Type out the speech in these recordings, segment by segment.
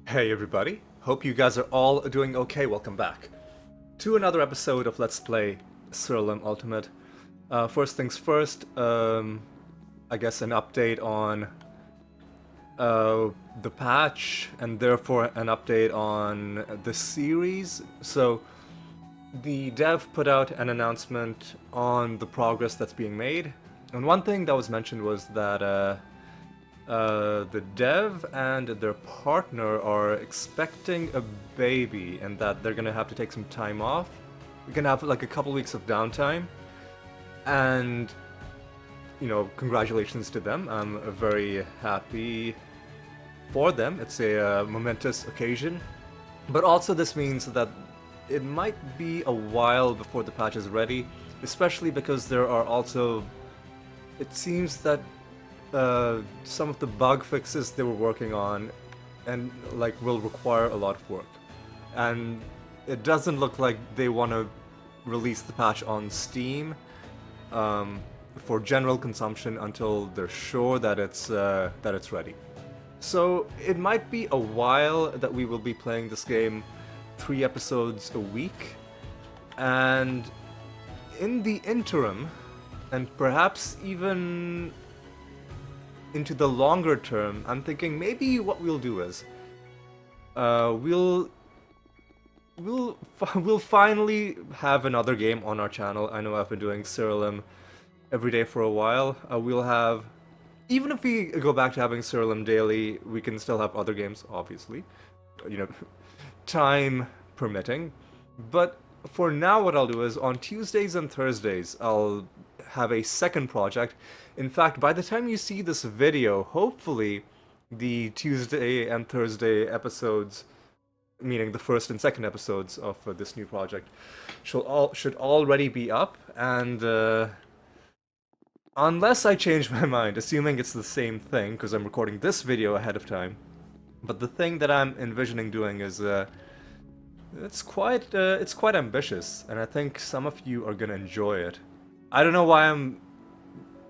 Hey everybody, hope you guys are all doing okay. Welcome back to another episode of Let's Play Siralim Ultimate. First things first, I guess an update on the patch and therefore an update on the series. So, the dev put out an announcement on the progress that's being made, and one thing that was mentioned was that the dev and their partner are expecting a baby and that they're gonna have to take some time off. We're gonna have like a couple weeks of downtime, and congratulations to them. I'm very happy for them. It's a momentous occasion, but also this means that it might be a while before the patch is ready, especially because there are also, it seems that some of the bug fixes they were working on and will require a lot of work, and it doesn't look like they want to release the patch on Steam for general consumption until they're sure that it's ready. So it might be a while that we will be playing this game, 3 episodes a week, and in the interim, and perhaps even into the longer term, I'm thinking maybe what we'll do is we'll finally have another game on our channel. I know I've been doing Siralim every day for a while. We'll have, even if we go back to having Siralim daily, we can still have other games, obviously, time permitting. But for now, what I'll do is on Tuesdays and Thursdays, I'll have a second project. In fact, by the time you see this video, hopefully the Tuesday and Thursday episodes, meaning the first and second episodes of this new project, should already be up. And unless I change my mind, assuming it's the same thing, because I'm recording this video ahead of time, but the thing that I'm envisioning doing is it's quite ambitious, and I think some of you are gonna enjoy it. I don't know why I'm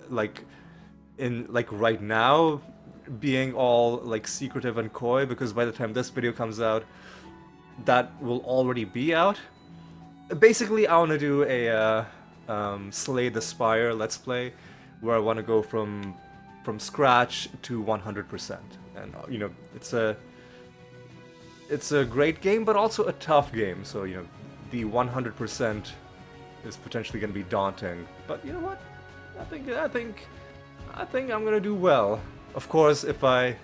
right now being all secretive and coy, because by the time this video comes out, that will already be out. Basically, I want to do a Slay the Spire Let's Play, where I want to go from scratch to 100%, and it's a great game, but also a tough game. So the 100% is potentially going to be daunting. But you know what? I think I'm gonna do well. Of course, if I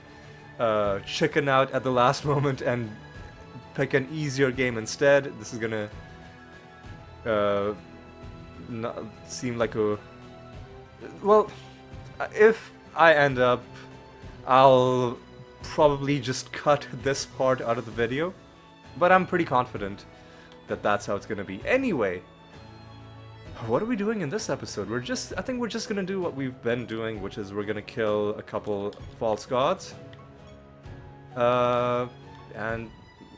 chicken out at the last moment and pick an easier game instead, this is gonna not seem like a... Well, if I end up, I'll probably just cut this part out of the video, but I'm pretty confident that that's how it's gonna be. Anyway, what are we doing in this episode? I think we're just gonna do what we've been doing, which is we're gonna kill a couple false gods. And,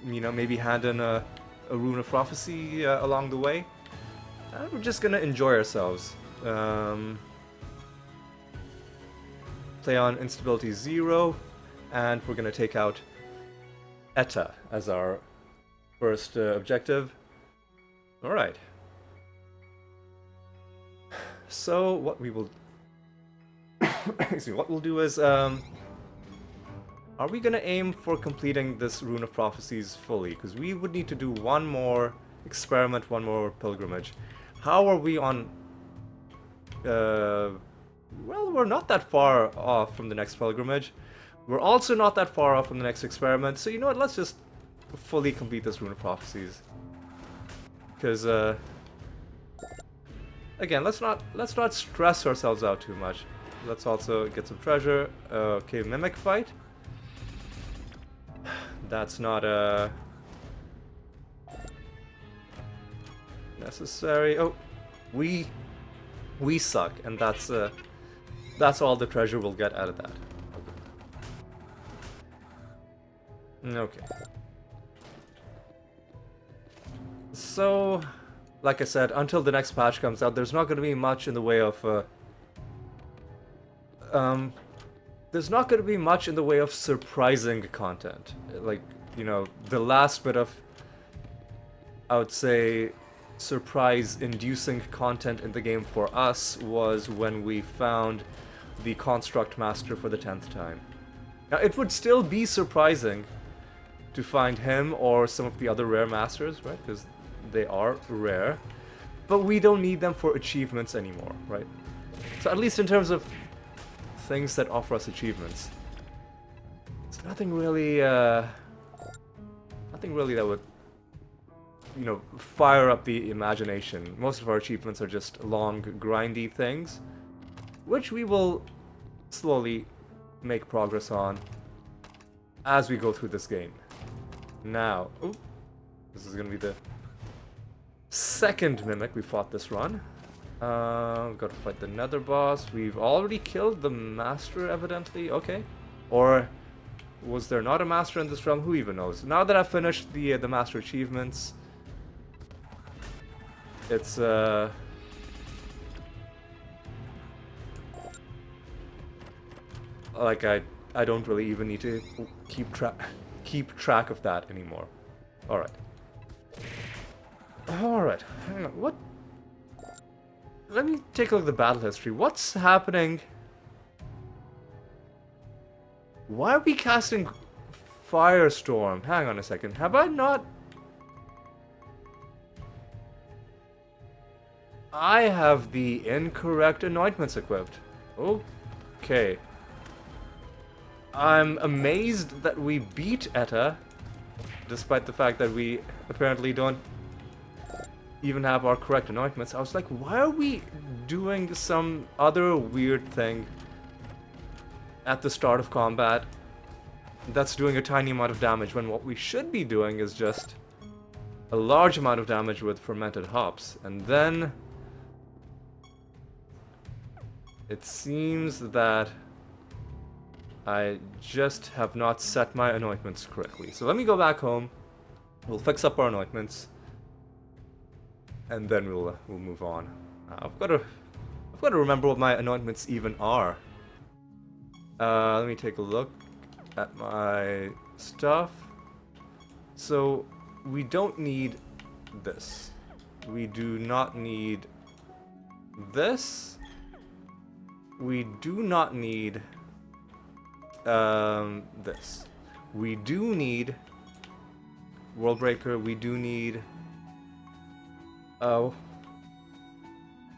maybe hand in a rune of prophecy along the way. And we're just gonna enjoy ourselves. Play on instability 0, and we're gonna take out Etta as our first objective. Alright. So what we will excuse me, what we'll do is are we gonna aim for completing this Rune of Prophecies fully? Because we would need to do one more experiment, one more pilgrimage. How are we on... well, we're not that far off from the next pilgrimage. We're also not that far off from the next experiment. So you know what, let's just fully complete this Rune of Prophecies. Because again, let's not stress ourselves out too much. Let's also get some treasure. Okay, mimic fight. That's not necessary. Oh, we suck, and that's all the treasure we'll get out of that. Okay. So, like I said, until the next patch comes out, there's not going to be much in the way of surprising content. you know, the last bit of, I would say, surprise-inducing content in the game for us was when we found the Construct Master for the 10th time. Now, it would still be surprising to find him or some of the other rare masters, right? Because they are rare. But we don't need them for achievements anymore, right? So at least in terms of things that offer us achievements, it's nothing really that would, you know, fire up the imagination. Most of our achievements are just long, grindy things, which we will slowly make progress on as we go through this game. Now, ooh, this is gonna be the second mimic we fought this run. We've got to fight the nether boss. We've already killed the master, evidently. Okay. Or was there not a master in this realm? Who even knows? Now that I've finished the master achievements, it's like I don't really even need to keep track of that anymore. All right. Alright, hang on, what? Let me take a look at the battle history. What's happening? Why are we casting Firestorm? Hang on a second, have I not? I have the incorrect anointments equipped. Okay. I'm amazed that we beat Etta, despite the fact that we apparently don't even have our correct anointments. I was like, why are we doing some other weird thing at the start of combat that's doing a tiny amount of damage when what we should be doing is just a large amount of damage with fermented hops? And then it seems that I just have not set my anointments correctly. So let me go back home. We'll fix up our anointments, and then we'll move on. I've got to remember what my anointments even are. Let me take a look at my stuff. So we don't need this. We do not need this. We do not need this. We do need World Breaker. We do need. Oh.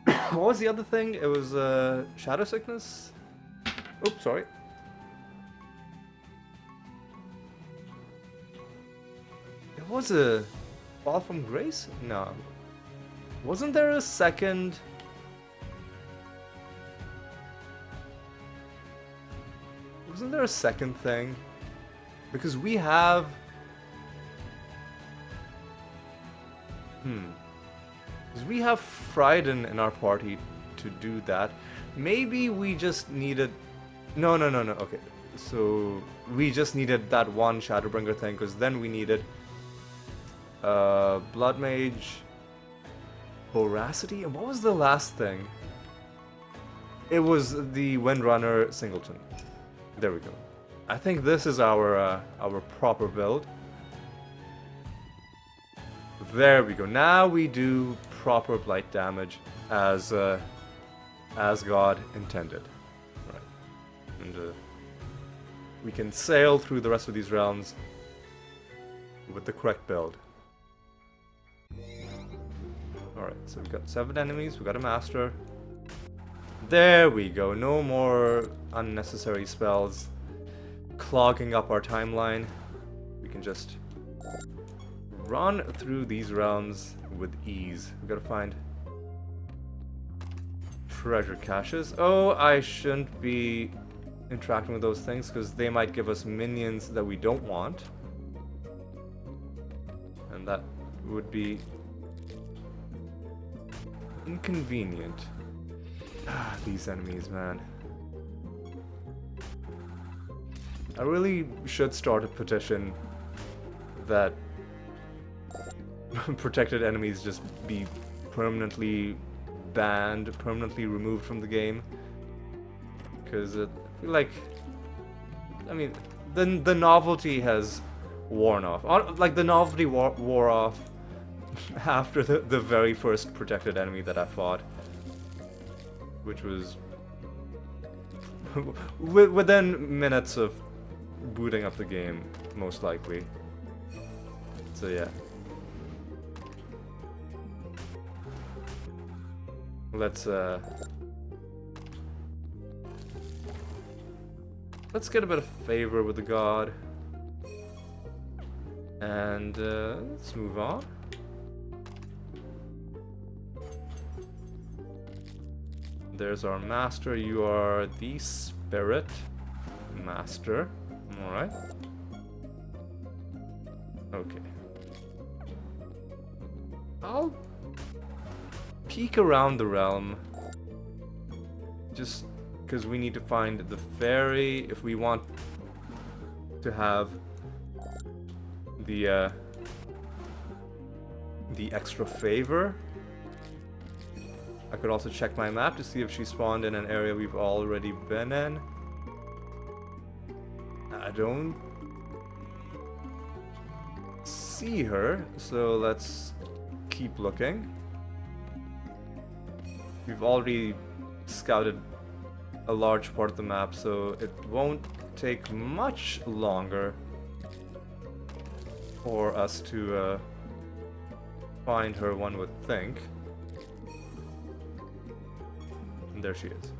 What was the other thing? It was Shadow Sickness? Oops, sorry. It was a Fall from Grace? No. Wasn't there a second? Wasn't there a second thing? Because we have... Because we have Frieden in our party to do that. Maybe we just needed... No. Okay. So we just needed that one Shadowbringer thing, because then we needed Blood Mage, Voracity, and what was the last thing? It was the Windrunner Singleton. There we go. I think this is our proper build. There we go. Now we do proper blight damage as God intended. Right. And we can sail through the rest of these realms with the correct build. Alright, so we've got 7 enemies, we've got a master. There we go, no more unnecessary spells clogging up our timeline. We can just run through these realms with ease. We've got to find treasure caches. Oh, I shouldn't be interacting with those things because they might give us minions that we don't want. And that would be inconvenient. Ah, these enemies, man. I really should start a petition that protected enemies just be permanently banned, permanently removed from the game. Because I feel like, I mean, the novelty has worn off. Like the novelty wore off after the very first protected enemy that I fought, which was within minutes of booting up the game, most likely. So yeah. Let's get a bit of favor with the god. And let's move on. There's our master. You are the spirit master. Alright. Okay. I'll peek around the realm. Just because we need to find the fairy if we want to have the extra favor. I could also check my map to see if she spawned in an area we've already been in. I don't see her, so let's keep looking. We've already scouted a large part of the map, so it won't take much longer for us to find her, one would think. And there she is.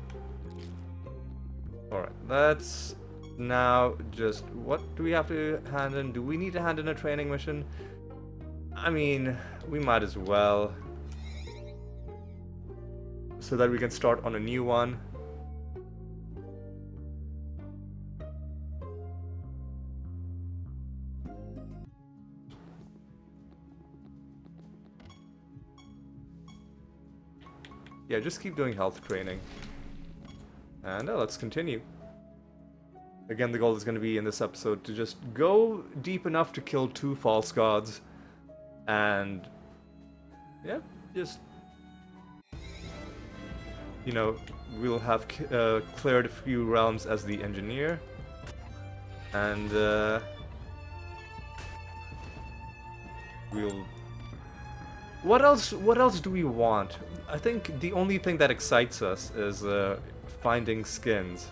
Alright, let's now just... What do we have to hand in? Do we need to hand in a training mission? I mean, we might as well. So that we can start on a new one. Yeah, just keep doing health training. And let's continue. Again, the goal is going to be in this episode to just go deep enough to kill 2 false gods. And yeah, just, you know, we'll have cleared a few realms as the engineer. And we'll... What else do we want? I think the only thing that excites us is finding skins.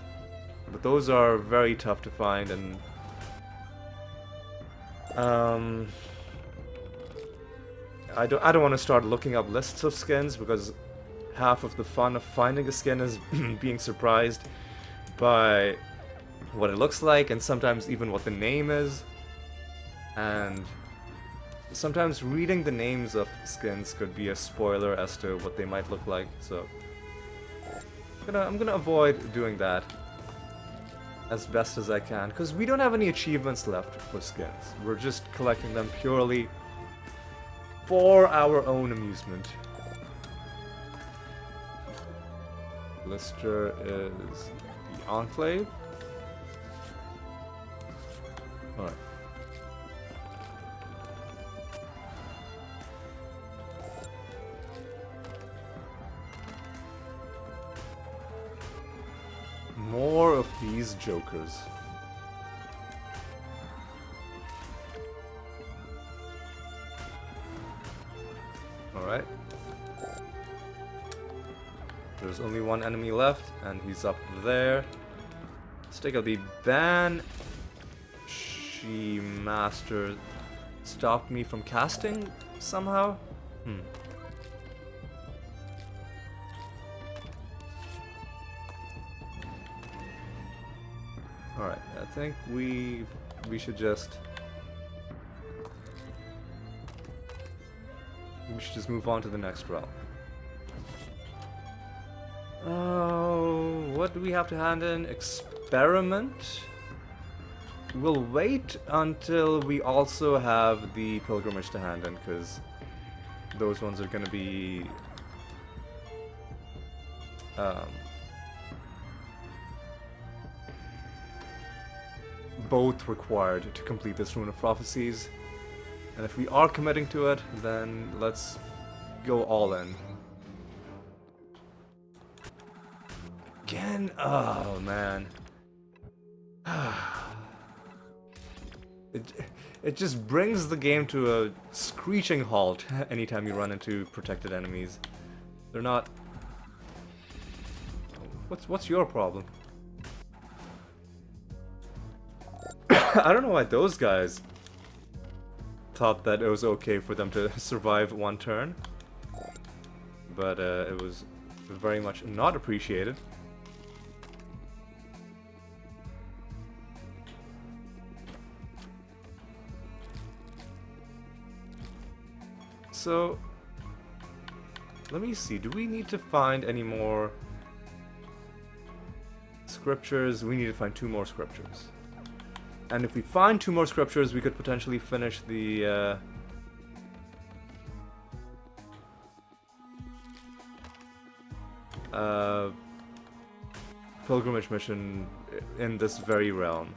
But those are very tough to find, and I don't want to start looking up lists of skins, because half of the fun of finding a skin is being surprised by what it looks like, and sometimes even what the name is. And sometimes reading the names of skins could be a spoiler as to what they might look like, so I'm gonna avoid doing that as best as I can, because we don't have any achievements left for skins. We're just collecting them purely for our own amusement. Lister is the Enclave. Alright. More of these jokers. Alright. There's only one enemy left, and he's up there. Let's take out the Banshee Master. Stopped me from casting somehow? Alright, I think we should just... We should just move on to the next realm. Oh, what do we have to hand in? Experiment? We'll wait until we also have the pilgrimage to hand in, because those ones are gonna be... both required to complete this Rune of Prophecies. And if we are committing to it, then let's go all in. Again? Oh, man. It just brings the game to a screeching halt anytime you run into protected enemies. They're not... What's your problem? I don't know why those guys thought that it was okay for them to survive one turn. But it was very much not appreciated. So, let me see, do we need to find any more scriptures? We need to find 2 more scriptures. And if we find 2 more scriptures, we could potentially finish the pilgrimage mission in this very realm.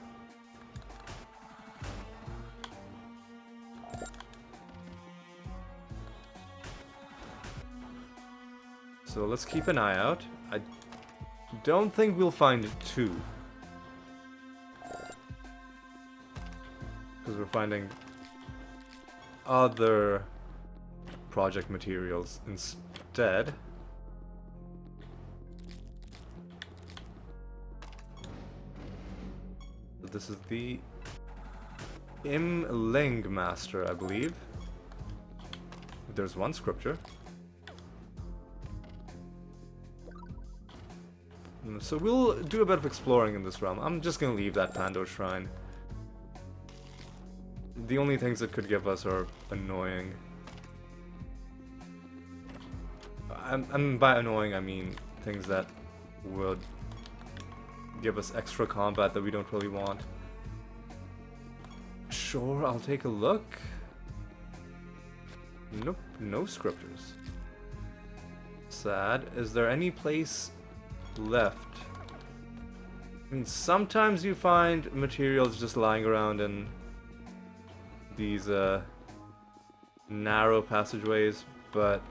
So let's keep an eye out. I don't think we'll find 2. Because we're finding other project materials instead. This is the Imling Master, I believe. There's 1 scripture. So we'll do a bit of exploring in this realm. I'm just gonna leave that Pando Shrine. The only things it could give us are annoying. And by annoying, I mean things that would give us extra combat that we don't really want. Sure, I'll take a look. Nope, no scriptures. Sad. Is there any place left? I mean, sometimes you find materials just lying around in these narrow passageways, but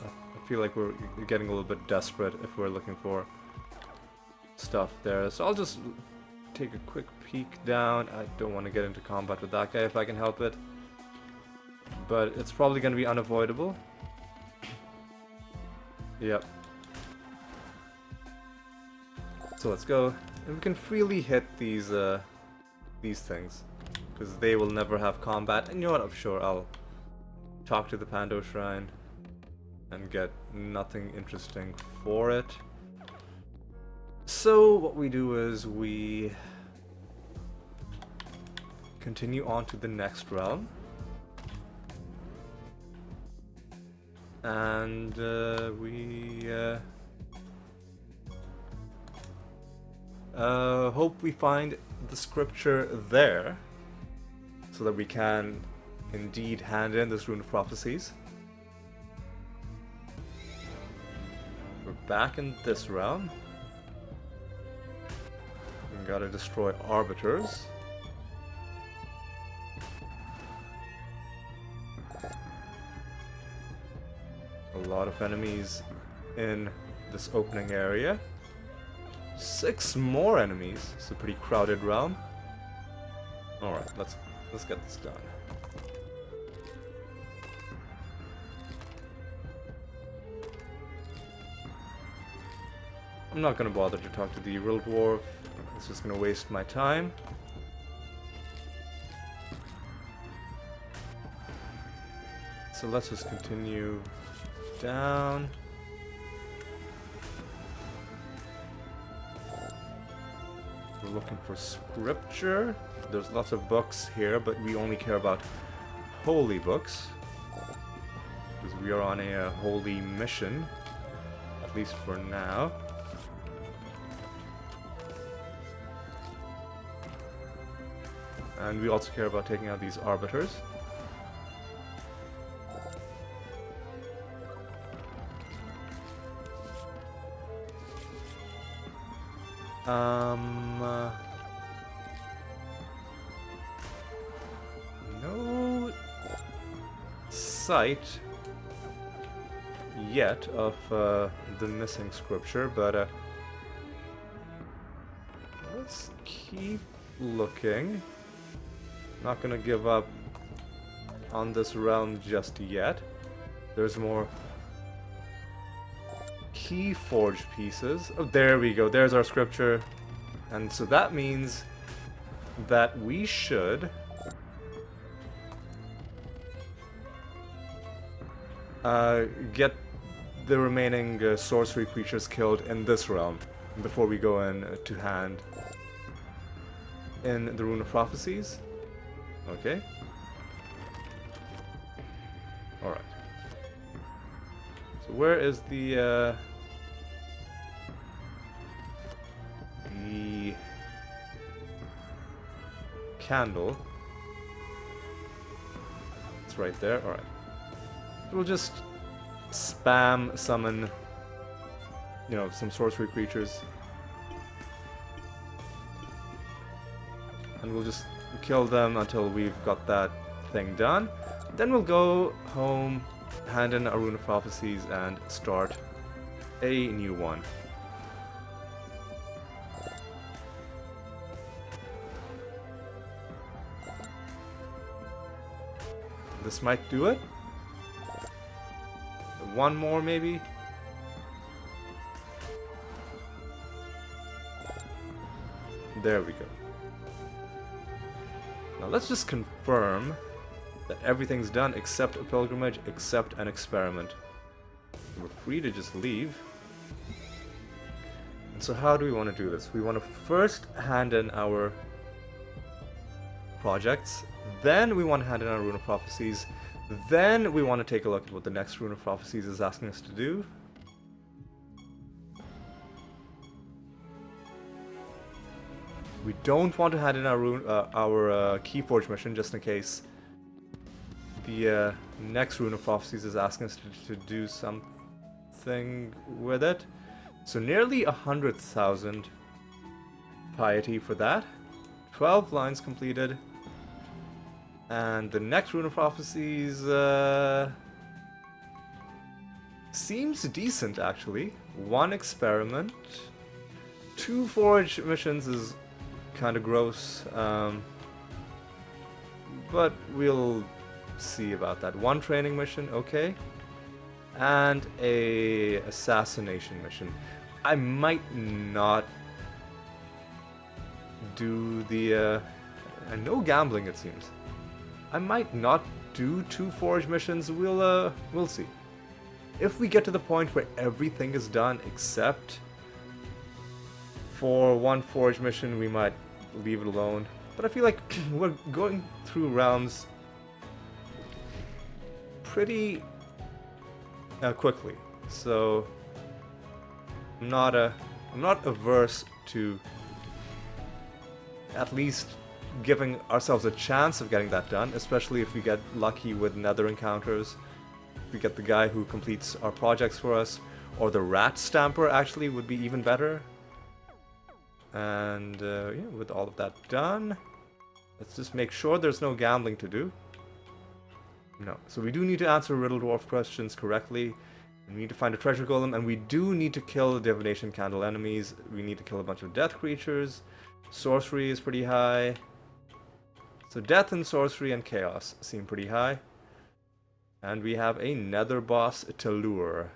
I feel like we're getting a little bit desperate if we're looking for stuff there. So I'll just take a quick peek down. I don't want to get into combat with that guy if I can help it, but it's probably going to be unavoidable. Yep. So let's go, and we can freely hit these things, because they will never have combat. And you know what? I'm sure I'll talk to the Pando Shrine and get nothing interesting for it. So what we do is we continue on to the next realm, and we hope we find the scripture there, so that we can indeed hand in this Rune of Prophecies. We're back in this realm. We gotta destroy arbiters. A lot of enemies in this opening area. 6 more enemies. It's a pretty crowded realm. Alright, let's get this done. I'm not gonna bother to talk to the Real Dwarf. It's just gonna waste my time. So let's just continue down. We're looking for scripture. There's lots of books here, but we only care about holy books, because we are on a holy mission, at least for now. And we also care about taking out these arbiters. No sight yet of the missing scripture, but let's keep looking. Not gonna give up on this realm just yet. There's more key forge pieces. Oh, there we go. There's our scripture. And so that means that we should get the remaining sorcery creatures killed in this realm before we go in to hand in the Rune of Prophecies. Okay. Alright. So where is the candle? It's right there. Alright. We'll just spam summon, you know, some sorcery creatures. And we'll just kill them until we've got that thing done. Then we'll go home, hand in a Rune of Prophecies, and start a new one. This might do it. One more, maybe? There we go. Now let's just confirm that everything's done except a pilgrimage, except an experiment. We're free to just leave. And so how do we want to do this? We want to first hand in our projects, then we want to hand in our Rune of Prophecies, then we want to take a look at what the next Rune of Prophecies is asking us to do. We don't want to hand in our Keyforge mission just in case the next Rune of Prophecies is asking us to do something with it. So nearly 100,000 piety for that. 12 lines completed. And the next Rune of Prophecies seems decent, actually. 1 experiment. 2 forge missions is kind of gross. But we'll see about that. 1 training mission, okay. And a assassination mission. I might not do the... and no gambling, it seems. I might not do 2 forge missions. We'll see. If we get to the point where everything is done except for 1 forge mission, we might leave it alone. But I feel like we're going through realms pretty quickly, so I'm not averse to at least giving ourselves a chance of getting that done, especially if we get lucky with nether encounters. If we get the guy who completes our projects for us, or the rat stamper actually would be even better. And yeah, with all of that done, let's just make sure there's no gambling to do. No. So we do need to answer Riddle Dwarf questions correctly. We need to find a treasure golem, and we do need to kill the divination candle enemies. We need to kill a bunch of death creatures. Sorcery is pretty high. So death and sorcery and chaos seem pretty high. And we have a nether boss to lure.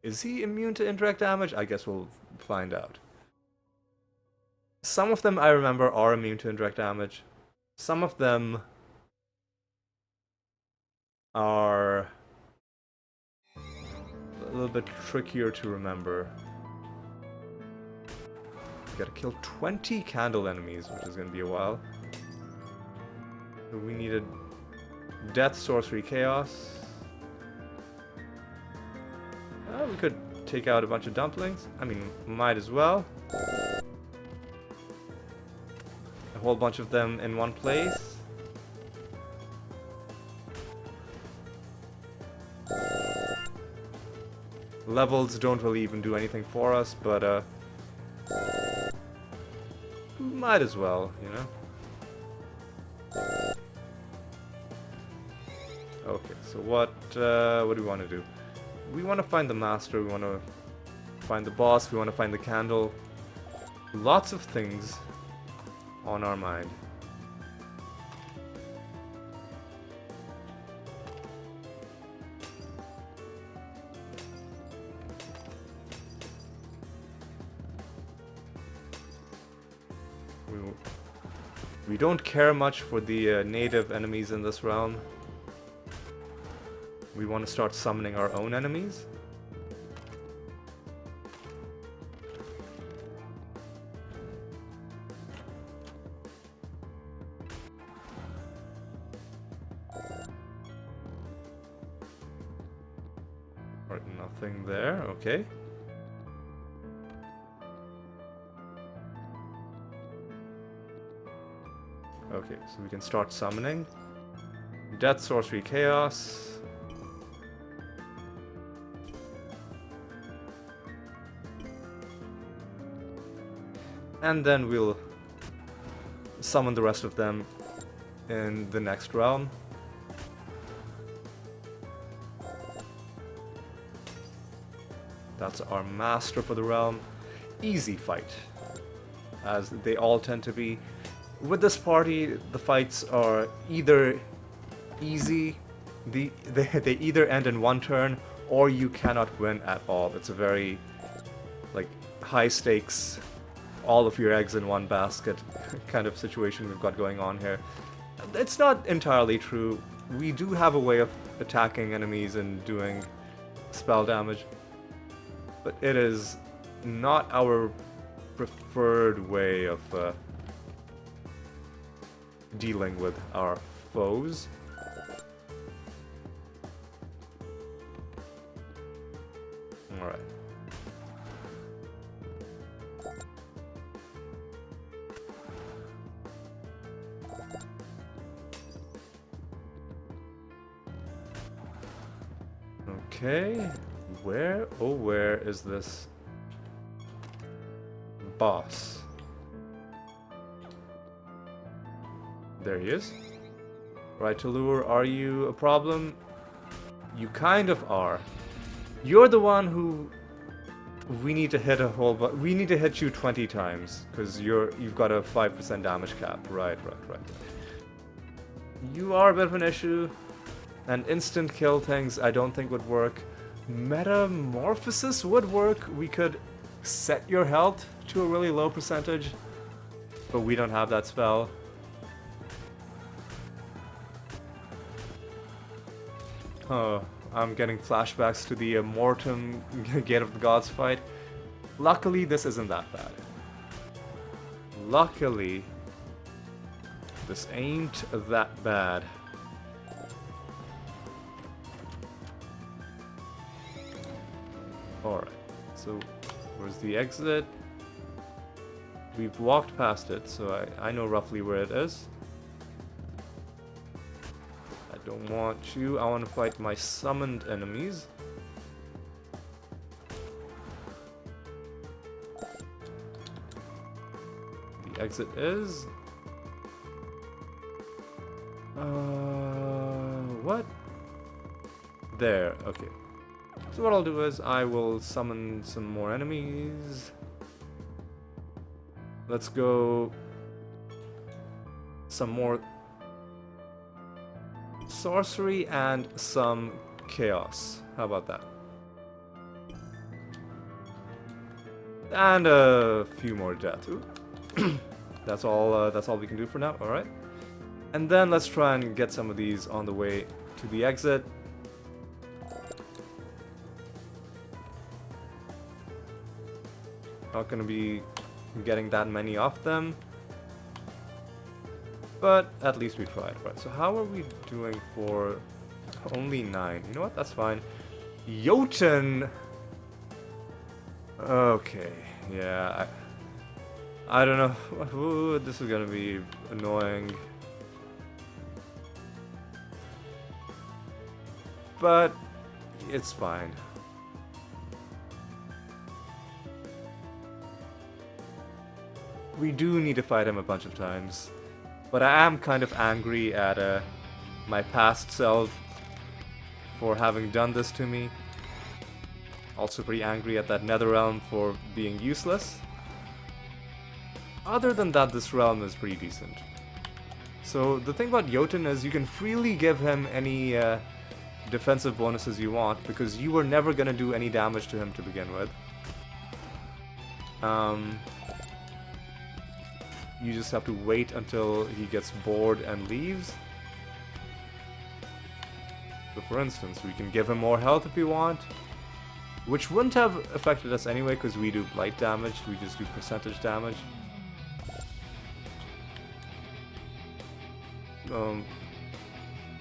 Is he immune to indirect damage? I guess we'll find out. Some of them I remember are immune to indirect damage. Some of them are a little bit trickier to remember. We gotta kill 20 candle enemies, which is gonna be a while. So we needed death, sorcery, chaos. We could take out a bunch of dumplings. I mean, might as well. A whole bunch of them in one place. Levels don't really even do anything for us, but might as well, you know. Okay, so what do we want to do? We want to find the master, we want to find the boss, we want to find the candle. Lots of things on our mind. We don't care much for the native enemies in this realm. We want to start summoning our own enemies. Alright, nothing there, okay. Okay, so we can start summoning. Death, Sorcery, Chaos. And then we'll summon the rest of them in the next realm. That's our master for the realm. Easy fight, as they all tend to be. With this party, the fights are either easy, they either end in one turn, or you cannot win at all. It's a very, like, high stakes, all of your eggs in one basket kind of situation we've got going on here. It's not entirely true. We do have a way of attacking enemies and doing spell damage, but it is not our preferred way of dealing with our foes. Alright. Okay. Where is this boss? There he is. Right, Talur, are you a problem? You kind of are. You're the one who we need to hit we need to hit you 20 times because you've got a 5% damage cap. Right. You are a bit of an issue, and instant kill things I don't think would work. Metamorphosis would work. We could set your health to a really low percentage, but we don't have that spell. Oh, I'm getting flashbacks to the Mortem Gate of the Gods fight. Luckily, this isn't that bad. Luckily, this ain't that bad. Alright, so where's the exit? We've walked past it, so I know roughly where it is. I don't want you, I want to fight my summoned enemies. The exit is... what? There, okay. So what I'll do is I will summon some more enemies. Let's go some more sorcery and some chaos. How about that? And a few more death. That's all we can do for now. All right. And then let's try and get some of these on the way to the exit. Not gonna be getting that many of them, but at least we tried. Right, so how are we doing for only 9? You know what, that's fine. Jotun! Okay, yeah, I don't know. Ooh, this is gonna be annoying. But it's fine. We do need to fight him a bunch of times, but I am kind of angry at my past self for having done this to me. Also pretty angry at that nether realm for being useless. Other than that, this realm is pretty decent. So the thing about Jotun is you can freely give him any defensive bonuses you want, because you were never going to do any damage to him to begin with. you just have to wait until he gets bored and leaves. So for instance, we can give him more health if we want, which wouldn't have affected us anyway because we do blight damage, we just do percentage damage.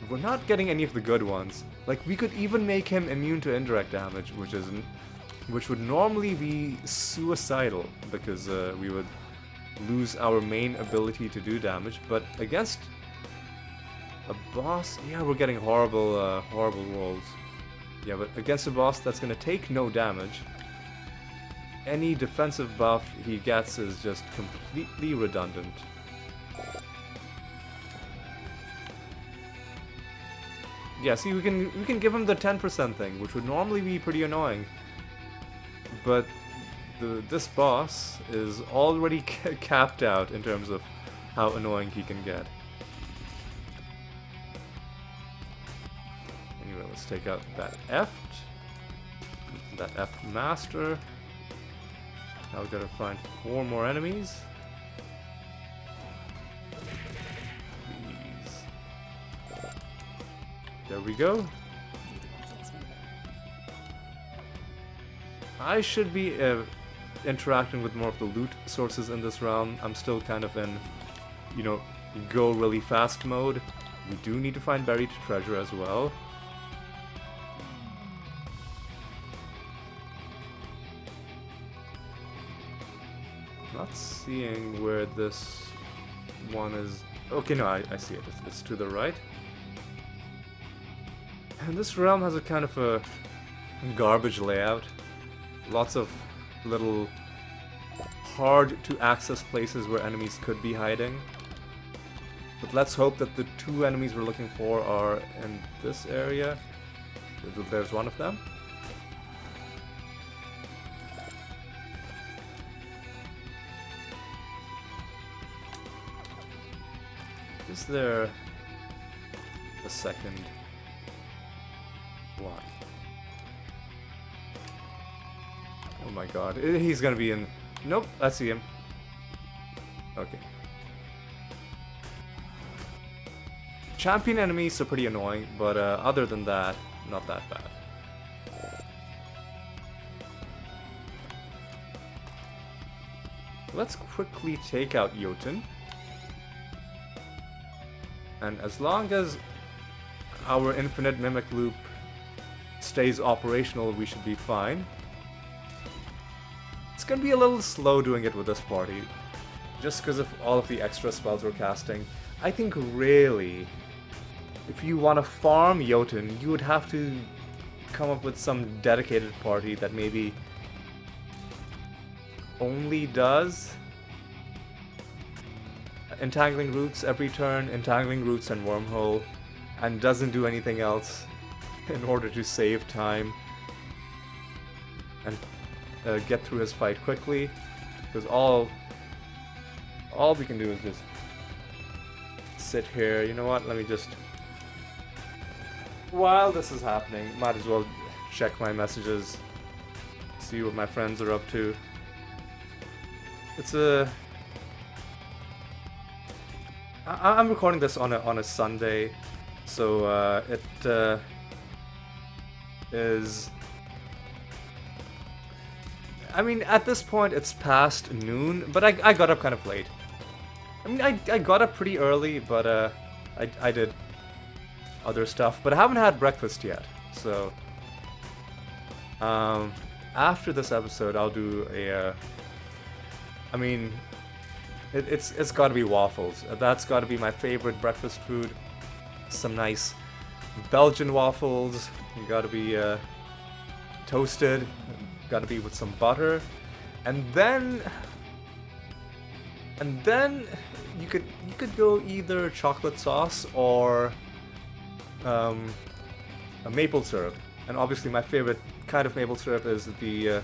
We're not getting any of the good ones. Like, we could even make him immune to indirect damage, which would normally be suicidal because we would lose our main ability to do damage. But against a boss, yeah, we're getting horrible, horrible rolls. Yeah, but against a boss that's gonna take no damage, any defensive buff he gets is just completely redundant. Yeah, see, we can give him the 10% thing, which would normally be pretty annoying. But this boss is already capped out in terms of how annoying he can get. Anyway, let's take out that F master. Now we've got to find 4 more enemies. There we go. I should be interacting with more of the loot sources in this realm. I'm still kind of in, you know, go really fast mode. We do need to find buried treasure as well. Not seeing where this one is. Okay, no, I see it. It's to the right. And this realm has a kind of a garbage layout. Lots of little hard to access places where enemies could be hiding. But let's hope that the 2 enemies we're looking for are in this area. There's one of them. Is there a second one? Oh my god, he's gonna be in... Nope, I see him. Okay. Champion enemies are pretty annoying, but other than that, not that bad. Let's quickly take out Jotun. And as long as our infinite mimic loop stays operational, we should be fine. It's gonna be a little slow doing it with this party, just because of all of the extra spells we're casting. I think really, if you want to farm Jotun, you would have to come up with some dedicated party that maybe only does Entangling Roots every turn, Entangling Roots and Wormhole, and doesn't do anything else in order to save time and get through his fight quickly, because all we can do is just sit here. You know what, let me just, while this is happening, might as well check my messages, see what my friends are up to. It's I'm recording this on a Sunday, so it is. I mean, at this point it's past noon, but I got up kind of late. I mean, I got up pretty early, but I did other stuff, but I haven't had breakfast yet. So after this episode, I'll do a. I mean, it's got to be waffles. That's got to be my favorite breakfast food. Some nice Belgian waffles. You got to be toasted. Got to be with some butter, and then you could go either chocolate sauce or a maple syrup. And obviously, my favorite kind of maple syrup is the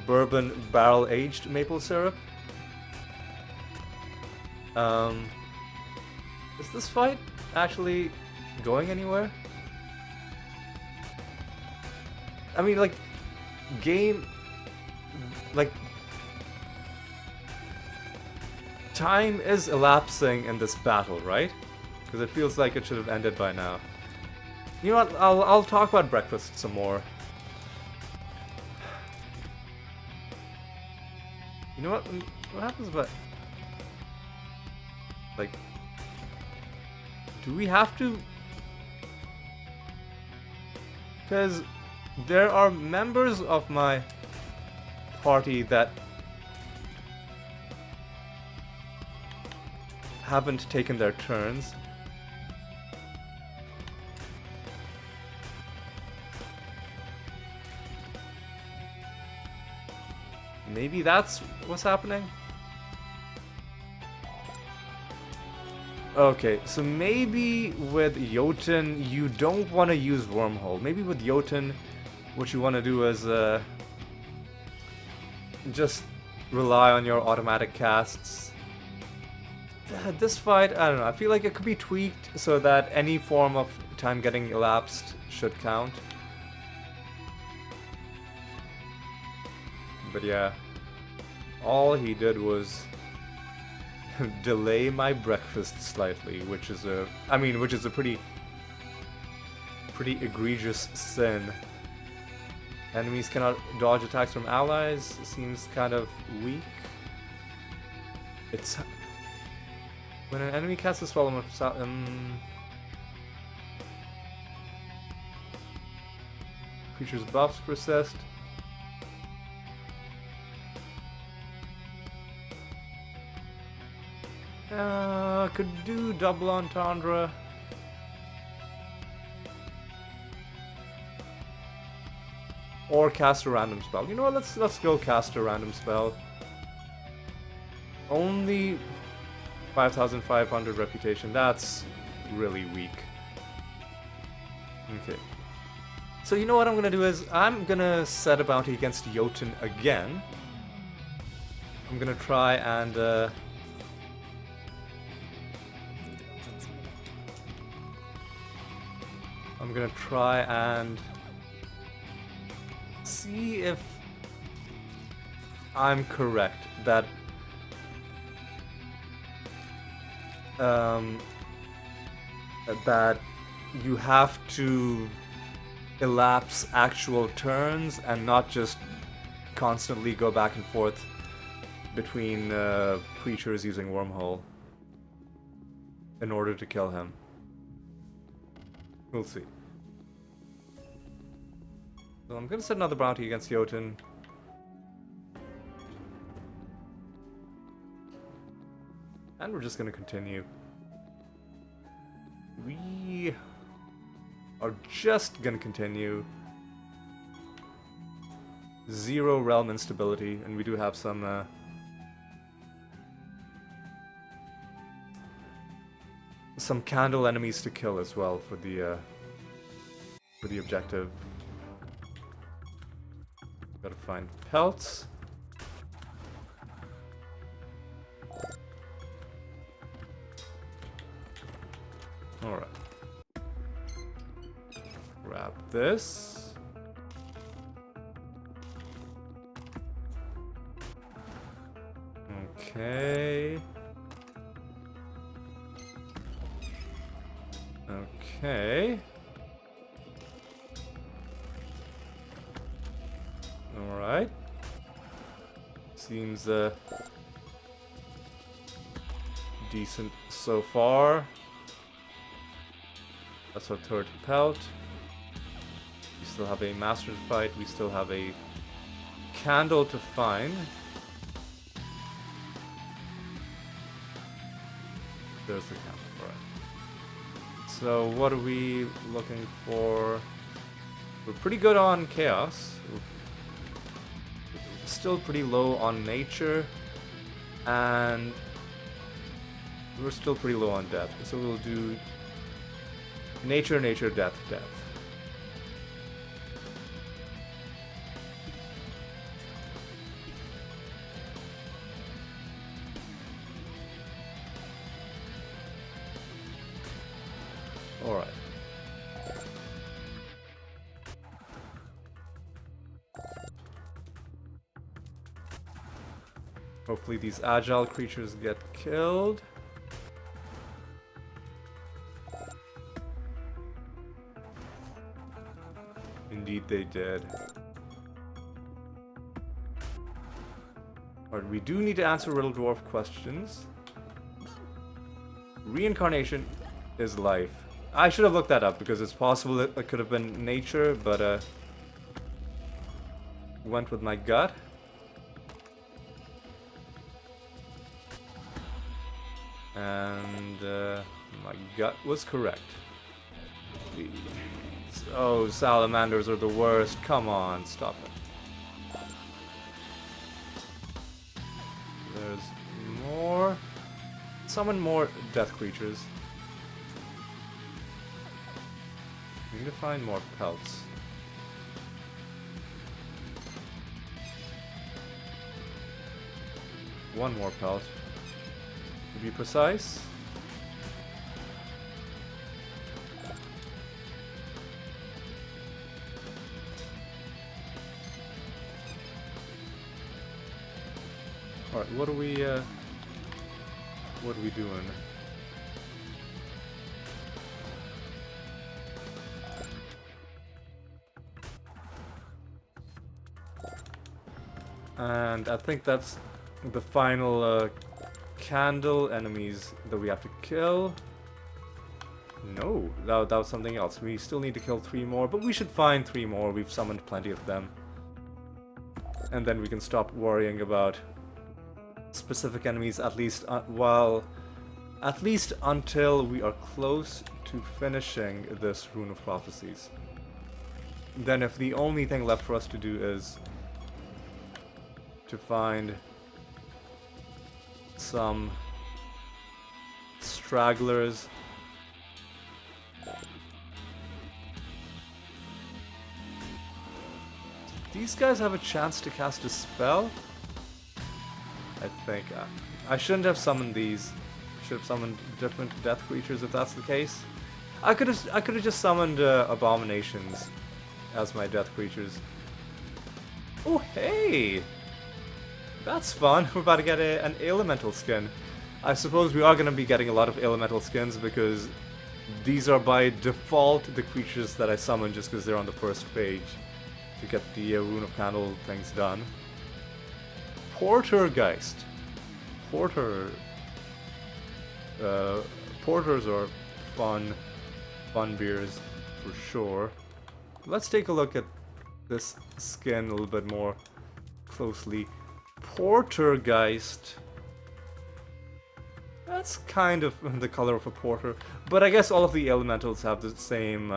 bourbon barrel-aged maple syrup. Is this fight actually going anywhere? I mean, like, time is elapsing in this battle, right? Because it feels like it should have ended by now. You know what? I'll talk about breakfast some more. You know what? What happens if I... Like... Do we have to... Because there are members of my party that haven't taken their turns. Maybe that's what's happening? Okay, so maybe with Jotun, you don't want to use Wormhole. Maybe with Jotun, what you want to do is just rely on your automatic casts. This fight, I don't know, I feel like it could be tweaked so that any form of time getting elapsed should count. But yeah, all he did was delay my breakfast slightly, which is a pretty egregious sin. Enemies cannot dodge attacks from allies. Seems kind of weak. It's when an enemy casts a spell creature's buffs persist. Could do double entendre. Or cast a random spell. You know what? Let's go cast a random spell. Only 5,500 reputation. That's really weak. Okay. So you know what I'm gonna do is I'm gonna set a bounty against Jotun again. I'm gonna try and see if I'm correct that that you have to elapse actual turns and not just constantly go back and forth between creatures using Wormhole in order to kill him. We'll see. So I'm gonna set another bounty against Jotun. And we're just gonna continue. We are just gonna continue. 0 realm instability, and we do have some candle enemies to kill as well for the objective. Gotta find pelts. Alright. Grab this. Okay. Okay. Alright. Seems decent so far. That's our third pelt. We still have a master to fight. We still have a candle to find. There's the candle. Alright. So what are we looking for? We're pretty good on chaos. We're still pretty low on nature. And we're still pretty low on death. So we'll do nature, nature, death, death. Alright. Hopefully these agile creatures get killed. Indeed they did. Alright, we do need to answer Riddle Dwarf questions. Reincarnation is life. I should have looked that up because it's possible it could have been nature, but went with my gut. And my gut was correct. Please. Oh, salamanders are the worst. Come on, stop it. There's more. Summon more death creatures. We need to find more pelts. One more pelt. To be precise. Alright, what are we doing? And I think that's the final candle enemies that we have to kill. No, that was something else. We still need to kill 3 more, but we should find 3 more. We've summoned plenty of them. And then we can stop worrying about specific enemies, at least until we are close to finishing this Rune of Prophecies. Then if the only thing left for us to do is to find some stragglers. These guys have a chance to cast a spell? I think. I shouldn't have summoned these. Should have summoned different death creatures if that's the case. I could have just summoned abominations as my death creatures. Oh hey! That's fun. We're about to get an elemental skin. I suppose we are going to be getting a lot of elemental skins because these are by default the creatures that I summon just because they're on the first page to get the Rune of Candle things done. Portergeist. Porters are fun beers for sure. Let's take a look at this skin a little bit more closely. Portergeist. That's kind of the color of a porter, but I guess all of the elementals have the same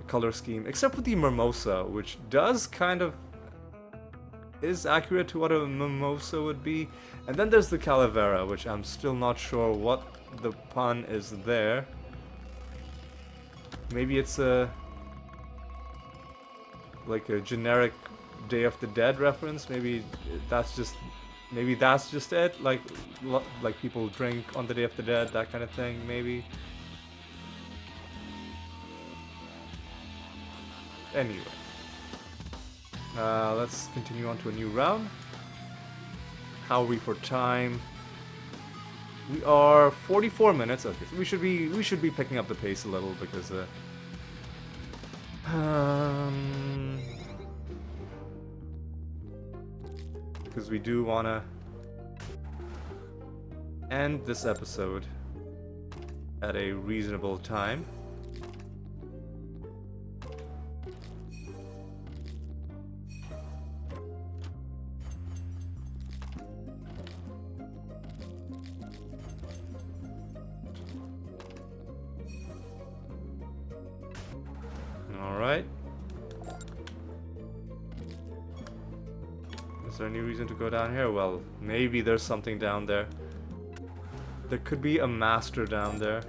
color scheme, except for the Mimosa, which does kind of is accurate to what a mimosa would be. And then there's the Calavera, which I'm still not sure what the pun is there. Maybe it's like a generic Day of the Dead reference. Maybe that's just it. Like people drink on the Day of the Dead, that kind of thing. Maybe. Anyway, let's continue on to a new round. How are we for time? We are 44 minutes. Okay, so we should be picking up the pace a little because we do want to end this episode at a reasonable time. Alright. Is there any reason to go down here? Well, maybe there's something down there. There could be a master down there.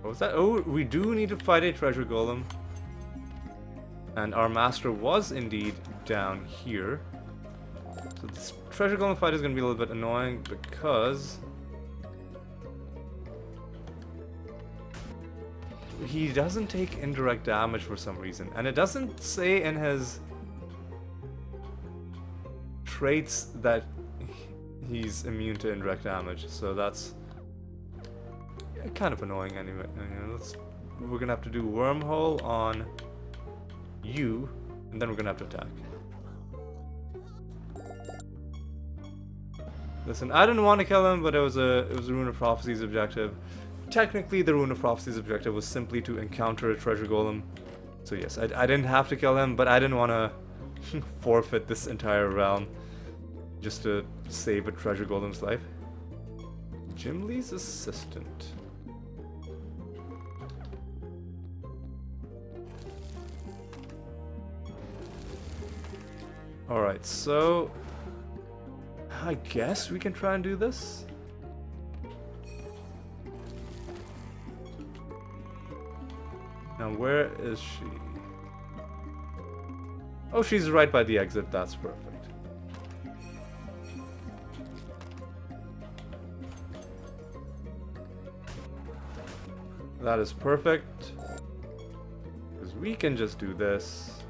What was that? Oh, we do need to fight a treasure golem. And our master was indeed down here. treasure golem fight is gonna be a little bit annoying because he doesn't take indirect damage for some reason, and it doesn't say in his traits that he's immune to indirect damage, so that's kind of annoying anyway. We're gonna have to do wormhole on you, and then we're gonna have to attack. Listen, I didn't want to kill him, but it was a Rune of Prophecy's objective. Technically, the Rune of Prophecy's objective was simply to encounter a treasure golem. So yes, I didn't have to kill him, but I didn't want to forfeit this entire realm just to save a treasure golem's life. Gimli's assistant. Alright, so I guess we can try and do this. Now, where is she? Oh, she's right by the exit. That's perfect. That is perfect. Because we can just do this.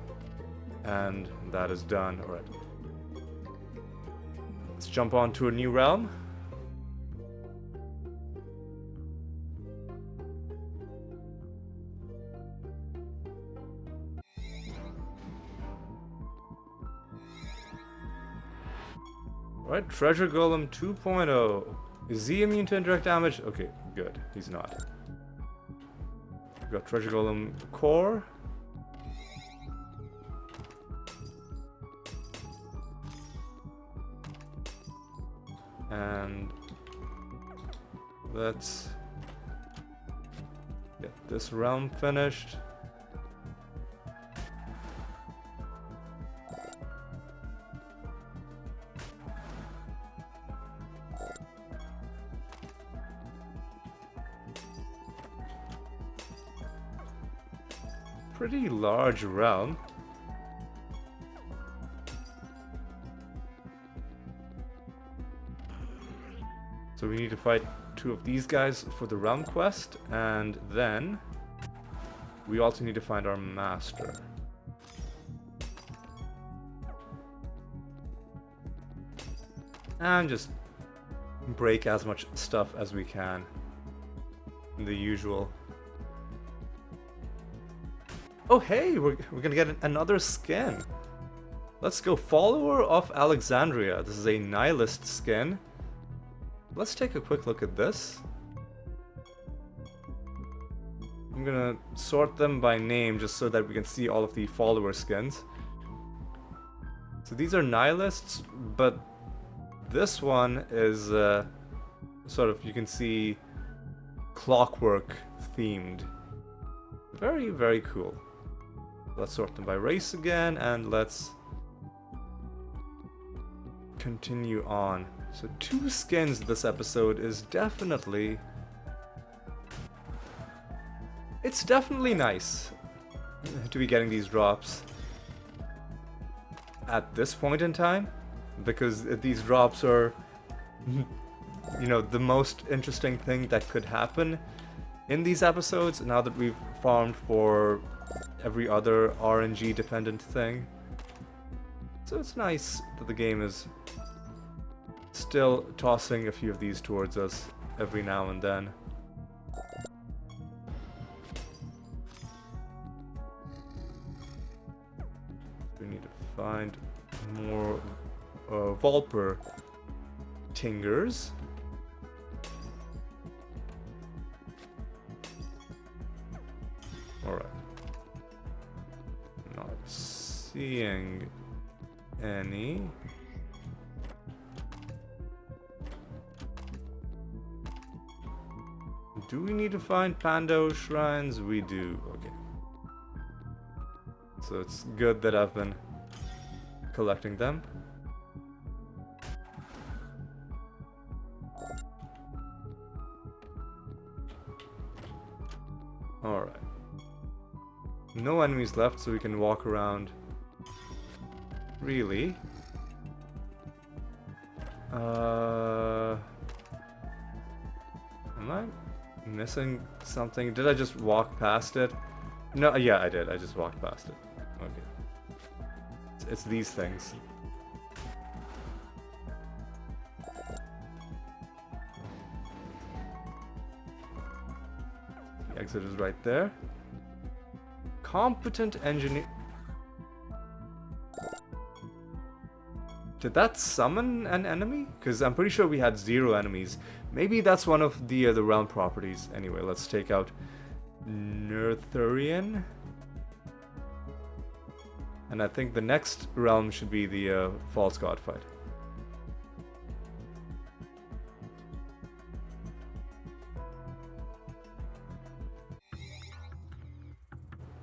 And that is done. Alright. Let's jump on to a new realm. Alright, Treasure Golem 2.0. Is he immune to indirect damage? Okay, good. He's not. We've got Treasure Golem Core. And let's get this realm finished. Pretty large realm. So we need to fight 2 of these guys for the realm quest, and then we also need to find our master. And just break as much stuff as we can. The usual. Oh hey, we're gonna get another skin. Let's go, Follower of Alexandria. This is a nihilist skin. Let's take a quick look at this. I'm gonna sort them by name just so that we can see all of the follower skins. So these are nihilists, but this one is sort of, you can see, clockwork themed. Very, very cool. Let's sort them by race again, and let's continue on. So 2 skins this episode is definitely... It's definitely nice to be getting these drops at this point in time, because these drops are, you know, the most interesting thing that could happen in these episodes now that we've farmed for every other RNG dependent thing. So it's nice that the game is still tossing a few of these towards us every now and then. We need to find more Volper Tingers. Alright. Not seeing any. Do we need to find Pando shrines? We do. Okay. So it's good that I've been collecting them. Alright. No enemies left, so we can walk around freely. Am I missing something? Did I just walk past it? No, yeah, I did. I just walked past it. Okay. It's these things. The exit is right there. Competent engineer. Did that summon an enemy? Because I'm pretty sure we had 0 enemies. Maybe that's one of the realm properties. Anyway, let's take out Nerthurian. And I think the next realm should be the false god fight.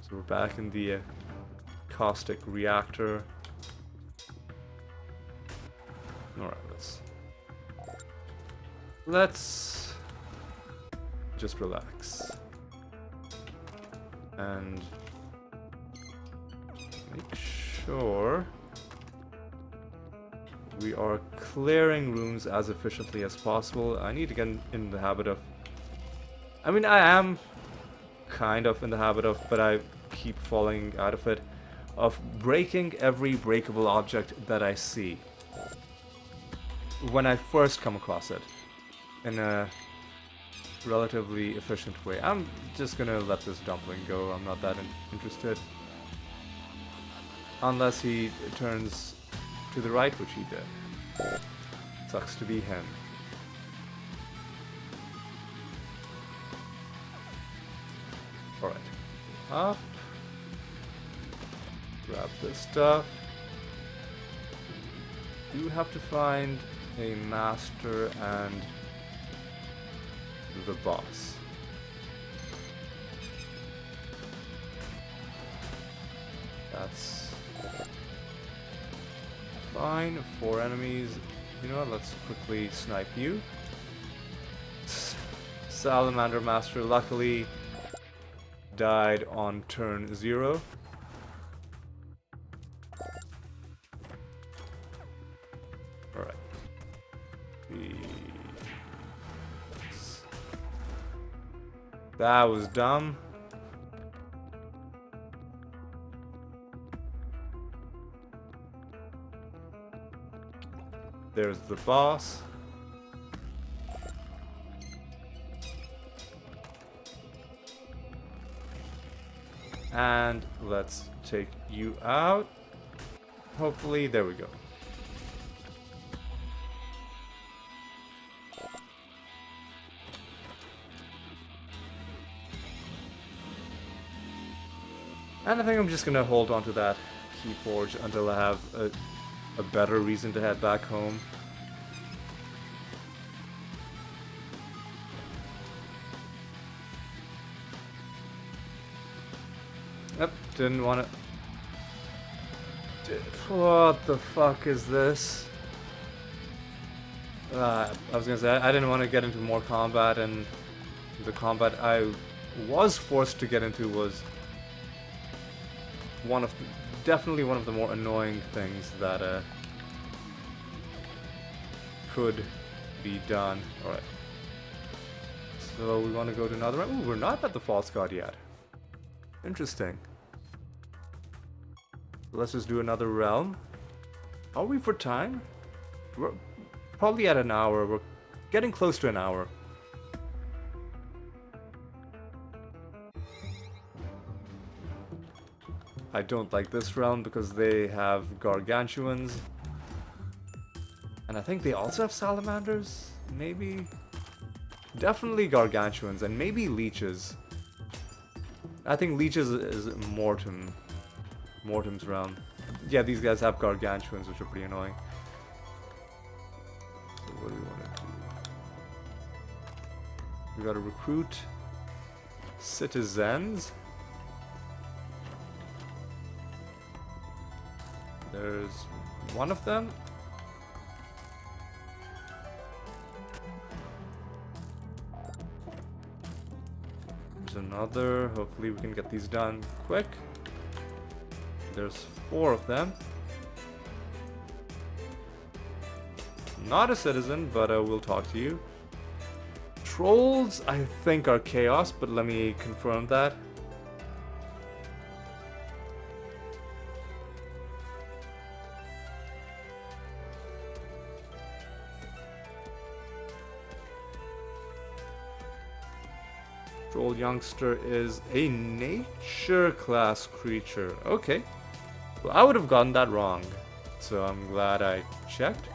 So we're back in the caustic reactor. Alright, let's just relax. And make sure we are clearing rooms as efficiently as possible. I need to get in the habit of... I mean, I am kind of in the habit of, but I keep falling out of it, of breaking every breakable object that I see when I first come across it in a relatively efficient way. I'm just gonna let this dumpling go. I'm not that interested. Unless he turns to the right, which he did. Sucks to be him. Alright. Up. Grab this stuff. You have to find a master and the boss. That's fine. 4 enemies. You know what? Let's quickly snipe you. Salamander Master luckily died on turn 0. Alright. That was dumb. There's the boss. And let's take you out. Hopefully, there we go. And I think I'm just gonna hold on to that Keyforge until I have a better reason to head back home. Yep, didn't want to... What the fuck is this? I was gonna say, I didn't want to get into more combat, and the combat I was forced to get into was definitely one of the more annoying things that could be done. Alright. So we want to go to another realm. Ooh, we're not at the false god yet. Interesting. Let's just do another realm. Are we for time? We're probably at an hour. We're getting close to an hour. I don't like this realm because they have gargantuans. And I think they also have salamanders? Maybe? Definitely gargantuans and maybe leeches. I think leeches is Mortem's realm. Yeah, these guys have gargantuans, which are pretty annoying. So what do we want to do? We gotta recruit citizens. There's one of them. There's another. Hopefully we can get these done quick. There's 4 of them. not a citizen, but we'll talk to you. Trolls, I think, are chaos, but let me confirm that. Troll youngster is a nature class creature. Okay. Well, I would have gotten that wrong. So I'm glad I checked.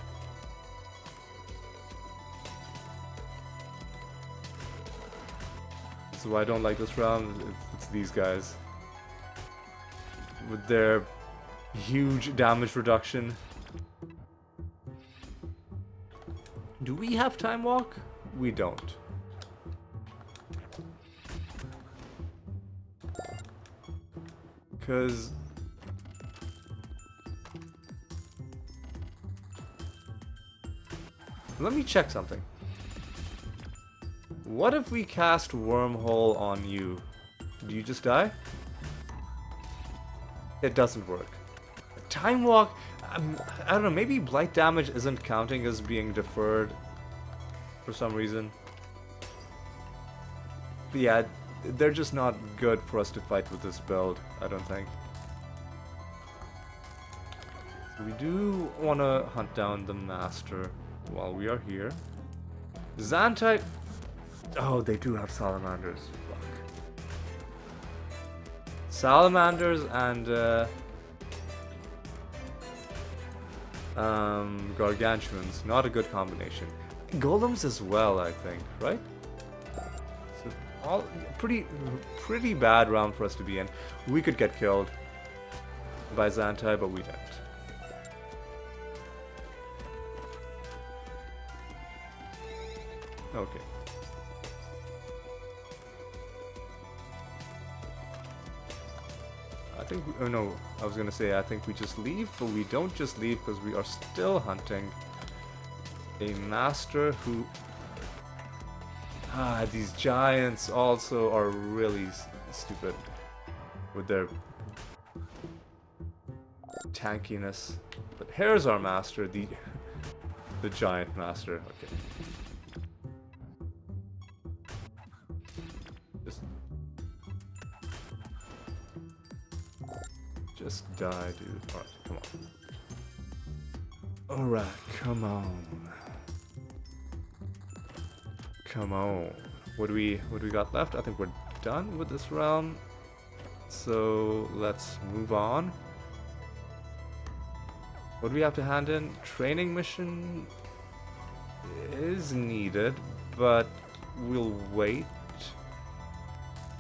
This is why I don't like this round. It's these guys. With their huge damage reduction. Do we have time walk? We don't. Because let me check something. What if we cast Wormhole on you? Do you just die? It doesn't work. Time Walk, I don't know, maybe Blight damage isn't counting as being deferred for some reason. But yeah, they're just not good for us to fight with this build, I don't think. So we do want to hunt down the Master while we are here. Xantite... Oh, they do have Salamanders. Fuck. Salamanders and Gargantuans. Not a good combination. Golems as well, I think, right? So all pretty bad round for us to be in. We could get killed by Xantai, but we didn't. Okay. I think oh no, I was gonna say I think we just leave, but we don't just leave because we are still hunting a master who... these giants also are really stupid with their tankiness. But here's our master, the giant master. Okay. Just die, dude. Alright, come on. Alright, come on. Come on. What do we got left? I think we're done with this round. So let's move on. What do we have to hand in? Training mission is needed, but we'll wait.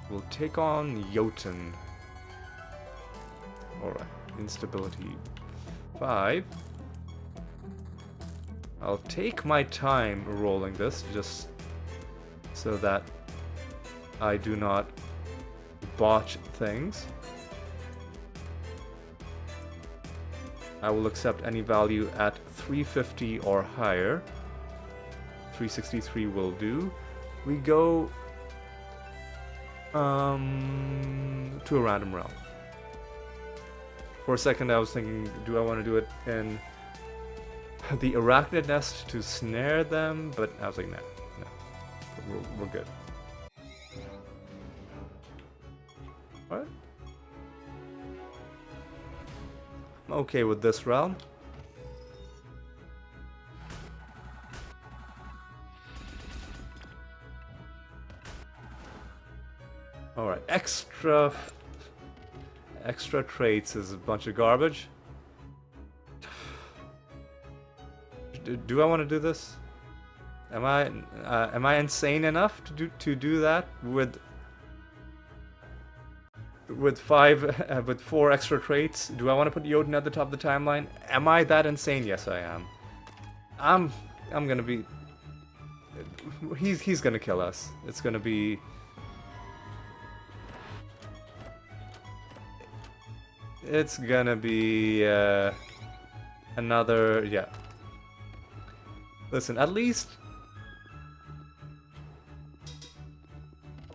We'll take on Jotun. Alright, instability 5. I'll take my time rolling this, just so that I do not botch things. I will accept any value at 350 or higher. 363 will do. We go to a random realm. For a second I was thinking, do I want to do it in the arachnid nest to snare them? But I was like, no. We're good. Alright. I'm okay with this round. Alright, extra traits is a bunch of garbage. Do I want to do this? Am I insane enough to do that with 4 extra traits? Do I want to put Jotun at the top of the timeline? Am I that insane? Yes, I am. I'm gonna be. He's gonna kill us. It's gonna be. It's gonna be another, yeah. Listen, at least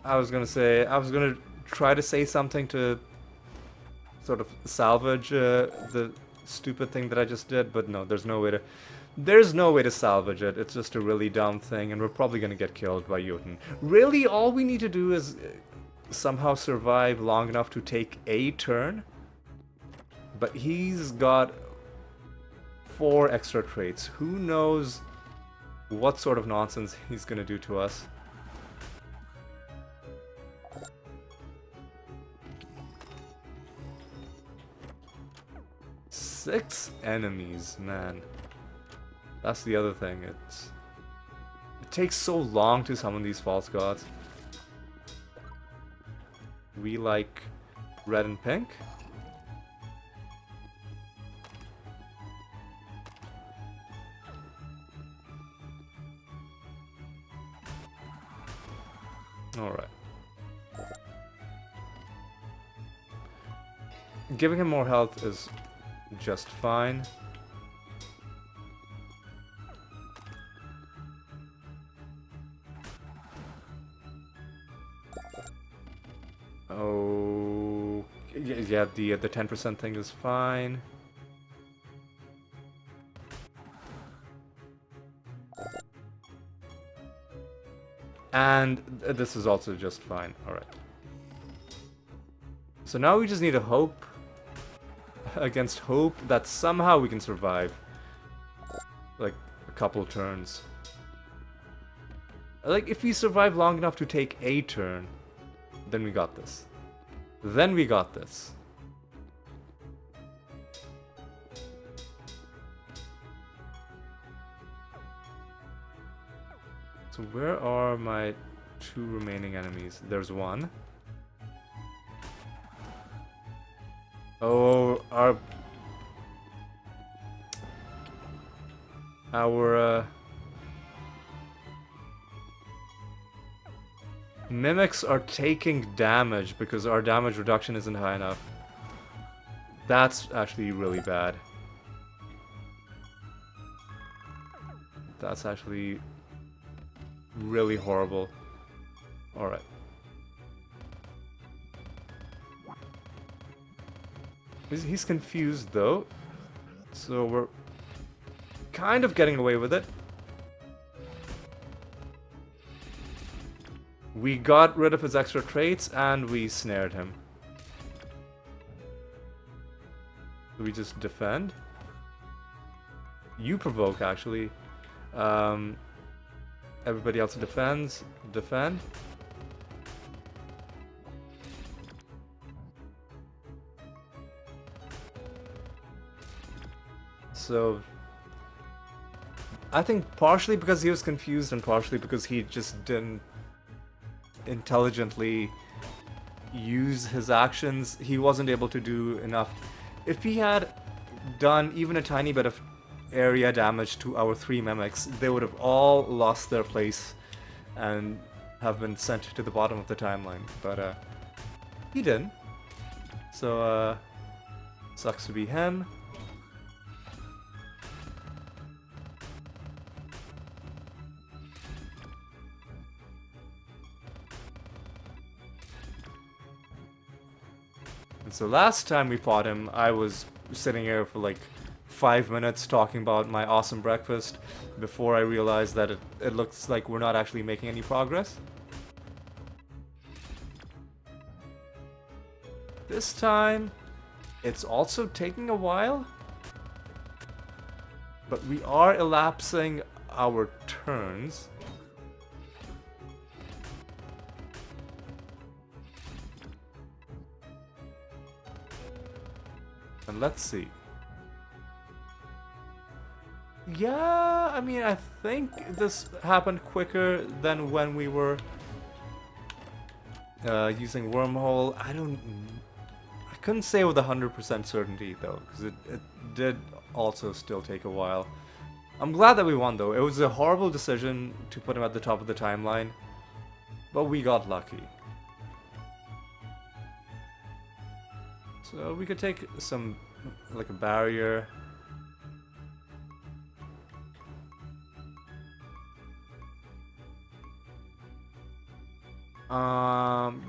I was gonna try to say something to sort of salvage the stupid thing that I just did, but no, there's no way to There's no way to salvage it. It's just a really dumb thing, and we're probably gonna get killed by Jotun. Really, all we need to do is somehow survive long enough to take a turn. But he's got 4 extra traits. Who knows what sort of nonsense he's gonna do to us. Six enemies, man. That's the other thing. It takes so long to summon these false gods. We like red and pink. Alright. Giving him more health is just fine. Oh, yeah, the 10% thing is fine. And this is also just fine. Alright. So now we just need to hope against hope that somehow we can survive. Like, a couple turns. Like, if we survive long enough to take a turn, then we got this. Then we got this. So where are my 2 remaining enemies? There's one. Oh, our mimics are taking damage because our damage reduction isn't high enough. That's actually really bad. That's actually really horrible. Alright. He's confused though, so we're kind of getting away with it. We got rid of his extra traits and we snared him. We just defend. You provoke, actually. Everybody else defends. Defend. So I think partially because he was confused and partially because he just didn't intelligently use his actions, he wasn't able to do enough. If he had done even a tiny bit of area damage to our 3 mimics, they would have all lost their place and have been sent to the bottom of the timeline. But he didn't. So sucks to be him. And so last time we fought him, I was sitting here for like 5 minutes talking about my awesome breakfast before I realized that it looks like we're not actually making any progress. This time, it's also taking a while, but we are elapsing our turns. And let's see. Yeah, I mean, I think this happened quicker than when we were using wormhole. I couldn't say with 100% certainty though, because it did also still take a while. I'm glad that we won though. It was a horrible decision to put him at the top of the timeline, but we got lucky. So we could take some, like a barrier.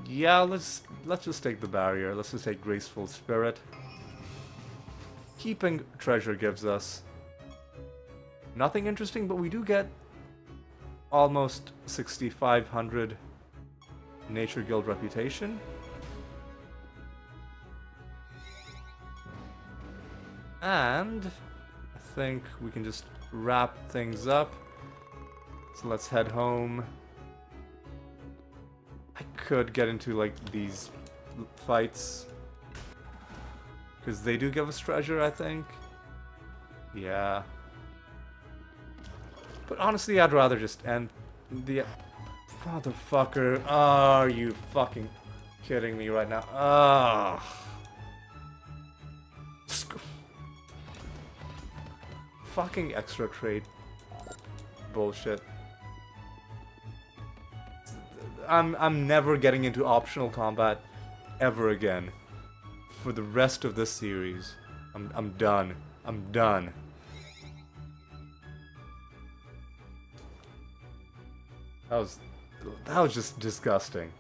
Yeah, let's just take the barrier. Let's just take Graceful Spirit. Keeping treasure gives us Nothing interesting, but we do get almost 6,500 Nature Guild reputation. And I think we can just wrap things up. So let's head home. I could get into like these fights, because they do give us treasure, I think. Yeah. But honestly, I'd rather just end the... Motherfucker. Are you fucking kidding me right now? Ah. Fucking extra trade bullshit. I'm never getting into optional combat ever again for the rest of this series. I'm done. I'm done. That was just disgusting.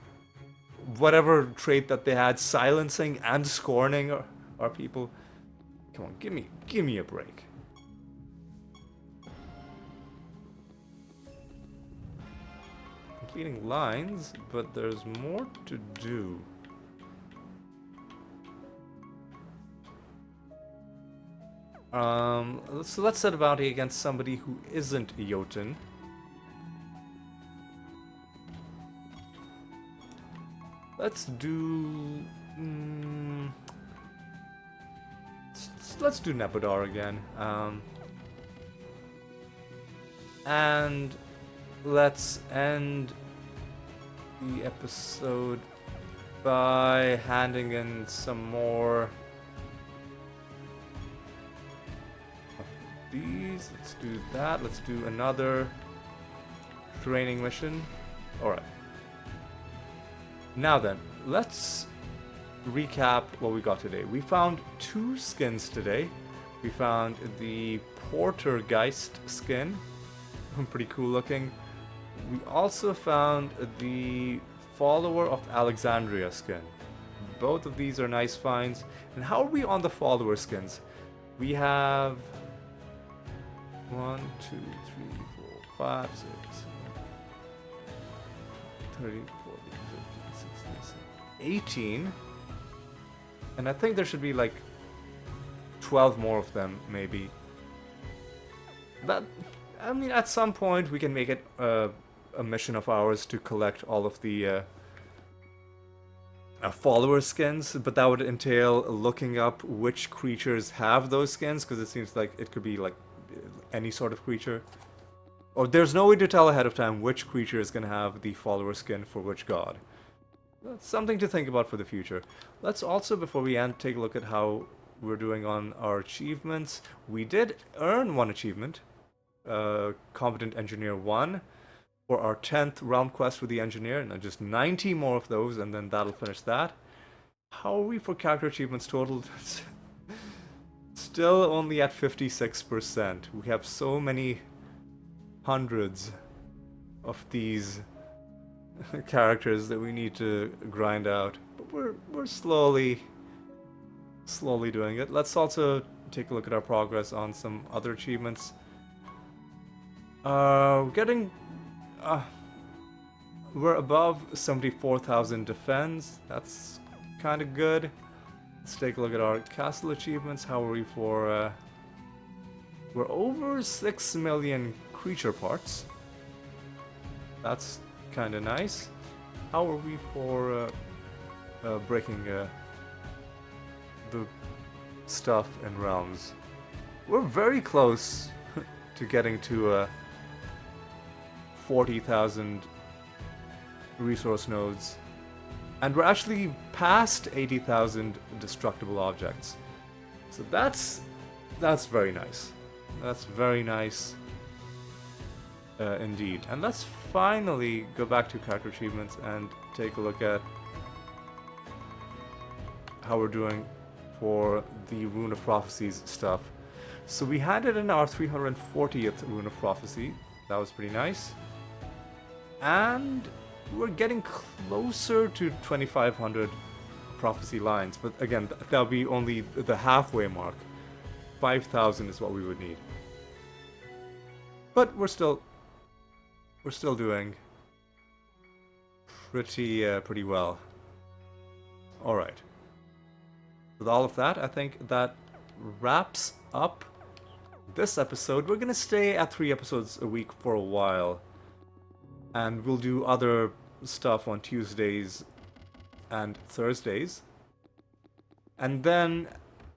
Whatever trait that they had, silencing and scorning our people. Come on, give me a break. Completing lines, but there's more to do. So let's set a bounty against somebody who isn't a Jotun. Let's do... let's do Nebodar again. And let's end the episode by handing in some more of these. Let's do that. Let's do another training mission. Alright. Now then, let's recap what we got today. We found 2 skins today. We found the Portergeist skin. Pretty cool looking. We also found the Follower of Alexandria skin. Both of these are nice finds. And how are we on the follower skins? We have 1, 2, 3, 4, 5, 6, 7, 13, 14, 15, 16, 18. And I think there should be like 12 more of them, maybe. That, I mean, at some point we can make it a mission of ours to collect all of the follower skins, but that would entail looking up which creatures have those skins, because it seems like it could be like any sort of creature. Or there's no way to tell ahead of time which creature is going to have the follower skin for which god. That's something to think about for the future. Let's also, before we end, take a look at how we're doing on our achievements. We did earn 1 achievement, Competent Engineer 1, for our 10th realm quest with the engineer, and just 90 more of those, and then that'll finish that. How are we for character achievements total? Still only at 56%. We have so many hundreds of these characters that we need to grind out, but we're slowly doing it. Let's also take a look at our progress on some other achievements. We're above 74,000 defense. That's kind of good. Let's take a look at our castle achievements. How are we for... we're over 6 million creature parts. That's kind of nice. How are we for breaking the stuff in realms? We're very close to getting to 40,000 resource nodes, and we're actually past 80,000 destructible objects. So that's very nice. That's very nice indeed. And let's finally go back to character achievements and take a look at how we're doing for the Rune of Prophecies stuff. So we handed in our 340th Rune of Prophecy. That was pretty nice. And we're getting closer to 2,500 prophecy lines. But again, that'll be only the halfway mark. 5,000 is what we would need. But we're still doing pretty well. All right. With all of that, I think that wraps up this episode. We're gonna stay at 3 episodes a week for a while, and we'll do other stuff on Tuesdays and Thursdays. And then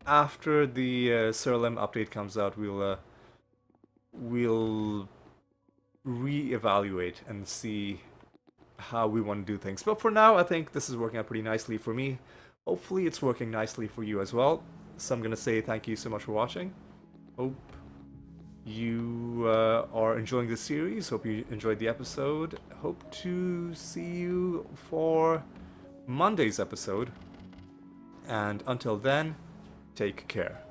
after the Siralim update comes out, we'll reevaluate and see how we want to do things. But for now, I think this is working out pretty nicely for me. Hopefully it's working nicely for you as well. So I'm gonna say thank you so much for watching. Hope you are enjoying this series. Hope you enjoyed the episode. Hope to see you for Monday's episode. And until then, take care.